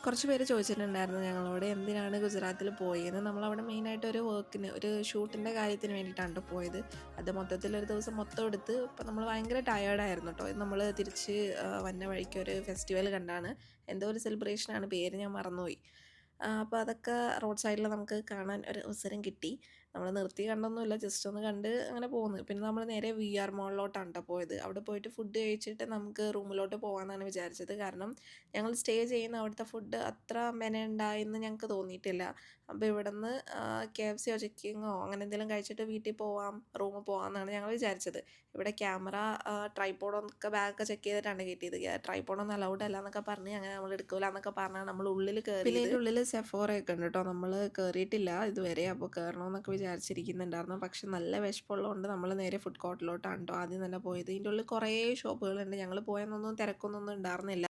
കുറച്ച് പേര് ചോദിച്ചിട്ടുണ്ടായിരുന്നു ഞങ്ങളോട് എന്തിനാണ് ഗുജറാത്തിൽ പോയെന്ന്. നമ്മളവിടെ മെയിനായിട്ട് ഒരു വർക്കിന്, ഒരു ഷൂട്ടിൻ്റെ കാര്യത്തിന് വേണ്ടിയിട്ടാണ് ട്ടോ പോയത്. അത് മൊത്തത്തിൽ ഒരു ദിവസം മൊത്തം എടുത്ത് ഇപ്പം നമ്മൾ ഭയങ്കര ടയേർഡായിരുന്നു കേട്ടോ. നമ്മൾ തിരിച്ച് വന്ന വഴിക്ക് ഒരു ഫെസ്റ്റിവൽ കണ്ടാണ്. എന്തോ ഒരു സെലിബ്രേഷനാണ്, പേര് ഞാൻ മറന്നുപോയി. അപ്പോൾ അതൊക്കെ റോഡ് സൈഡിൽ നമുക്ക് കാണാൻ ഒരു അവസരം കിട്ടി. നമ്മൾ നിർത്തി കണ്ടൊന്നുമില്ല, ജസ്റ്റ് ഒന്ന് കണ്ട് അങ്ങനെ പോന്നു. പിന്നെ നമ്മൾ നേരെ വി ആർ മോളിലോട്ടാണ് ട്ടോ പോയത്. അവിടെ പോയിട്ട് ഫുഡ് കഴിച്ചിട്ട് നമുക്ക് റൂമിലോട്ട് പോകാമെന്നാണ് വിചാരിച്ചത്. കാരണം ഞങ്ങൾ സ്റ്റേ ചെയ്യുന്ന അവിടുത്തെ ഫുഡ് അത്ര മെനയുണ്ടായെന്ന് ഞങ്ങൾക്ക് തോന്നിയിട്ടില്ല. അപ്പോൾ ഇവിടുന്ന് KFCയോ ചിക്കനോ അങ്ങനെ എന്തെങ്കിലും കഴിച്ചിട്ട് വീട്ടിൽ പോവാം, റൂമിൽ പോകാമെന്നാണ് ഞങ്ങൾ വിചാരിച്ചത്. ഇവിടെ ക്യാമറ, ട്രൈപോഡൊക്കെ ബാഗൊക്കെ ചെക്ക് ചെയ്തിട്ടാണ് കയറ്റിയത്. ട്രൈപോഡൊന്നും അലൗഡ് അല്ല എന്നൊക്കെ പറഞ്ഞ് അങ്ങനെ നമ്മൾ എടുക്കൂല എന്നൊക്കെ പറഞ്ഞാണ് നമ്മൾ ഉള്ളിൽ കയറിയത്. പിന്നെ ഇതിൻ്റെ ഉള്ളിൽ സെഫോറയൊക്കെ ഉണ്ട് കേട്ടോ. നമ്മൾ കയറിയിട്ടില്ല ഇതുവരെ, അപ്പോൾ കയറണമെന്നൊക്കെ വിചാരിച്ചിരിക്കുന്നുണ്ടായിരുന്നു. പക്ഷെ നല്ല വിശപ്പുള്ളതുകൊണ്ട് നമ്മൾ നേരെ ഫുഡ് കോർട്ടിലോട്ടാണ് കേട്ടോ ആദ്യം തന്നെ പോയത്. ഇതിൻ്റെ ഉള്ളിൽ കുറേ ഷോപ്പുകളുണ്ട്. ഞങ്ങൾ പോയെന്നൊന്നും തിരക്കൊന്നും ഉണ്ടായിരുന്നില്ല.